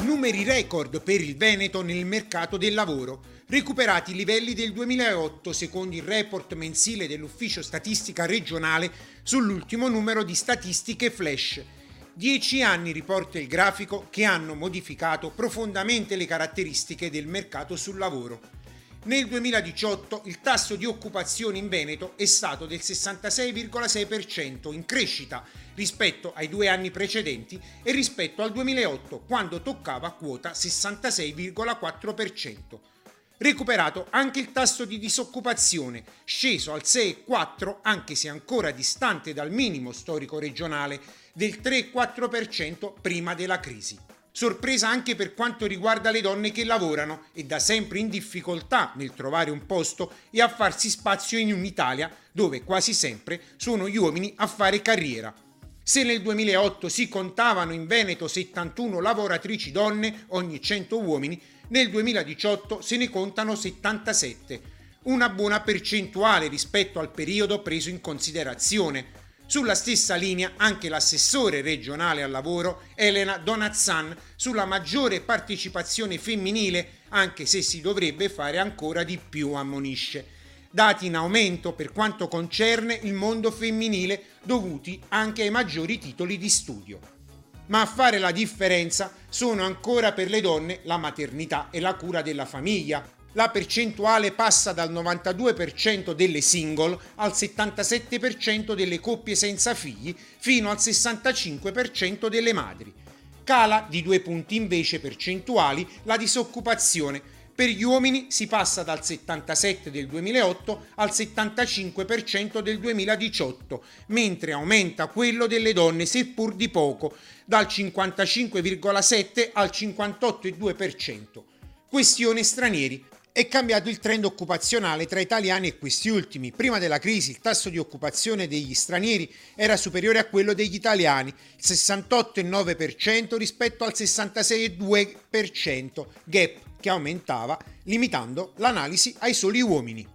Numeri record per il Veneto nel mercato del lavoro, recuperati i livelli del 2008 secondo il report mensile dell'Ufficio Statistica Regionale sull'ultimo numero di statistiche flash. 10 anni, riporta il grafico, che hanno modificato profondamente le caratteristiche del mercato sul lavoro. Nel 2018 il tasso di occupazione in Veneto è stato del 66,6%, in crescita rispetto ai 2 anni precedenti e rispetto al 2008, quando toccava quota 66,4%. Recuperato anche il tasso di disoccupazione, sceso al 6,4%, anche se ancora distante dal minimo storico regionale del 3,4% prima della crisi. Sorpresa anche per quanto riguarda le donne che lavorano e da sempre in difficoltà nel trovare un posto e a farsi spazio in un'Italia dove quasi sempre sono gli uomini a fare carriera. Se nel 2008 si contavano in Veneto 71 lavoratrici donne ogni 100 uomini, nel 2018 se ne contano 77, una buona percentuale rispetto al periodo preso in considerazione. Sulla stessa linea anche l'assessore regionale al lavoro Elena Donazzan sulla maggiore partecipazione femminile, anche se si dovrebbe fare ancora di più, ammonisce. Dati in aumento per quanto concerne il mondo femminile, dovuti anche ai maggiori titoli di studio. Ma a fare la differenza sono ancora per le donne la maternità e la cura della famiglia. La percentuale passa dal 92% delle single al 77% delle coppie senza figli fino al 65% delle madri. Cala di 2 punti invece percentuali la disoccupazione. Per gli uomini si passa dal 77% del 2008 al 75% del 2018, mentre aumenta quello delle donne seppur di poco, dal 55,7% al 58,2%. Questione stranieri. È cambiato il trend occupazionale tra italiani e questi ultimi. Prima della crisi il tasso di occupazione degli stranieri era superiore a quello degli italiani, il 68,9% rispetto al 66,2%, gap che aumentava limitando l'analisi ai soli uomini.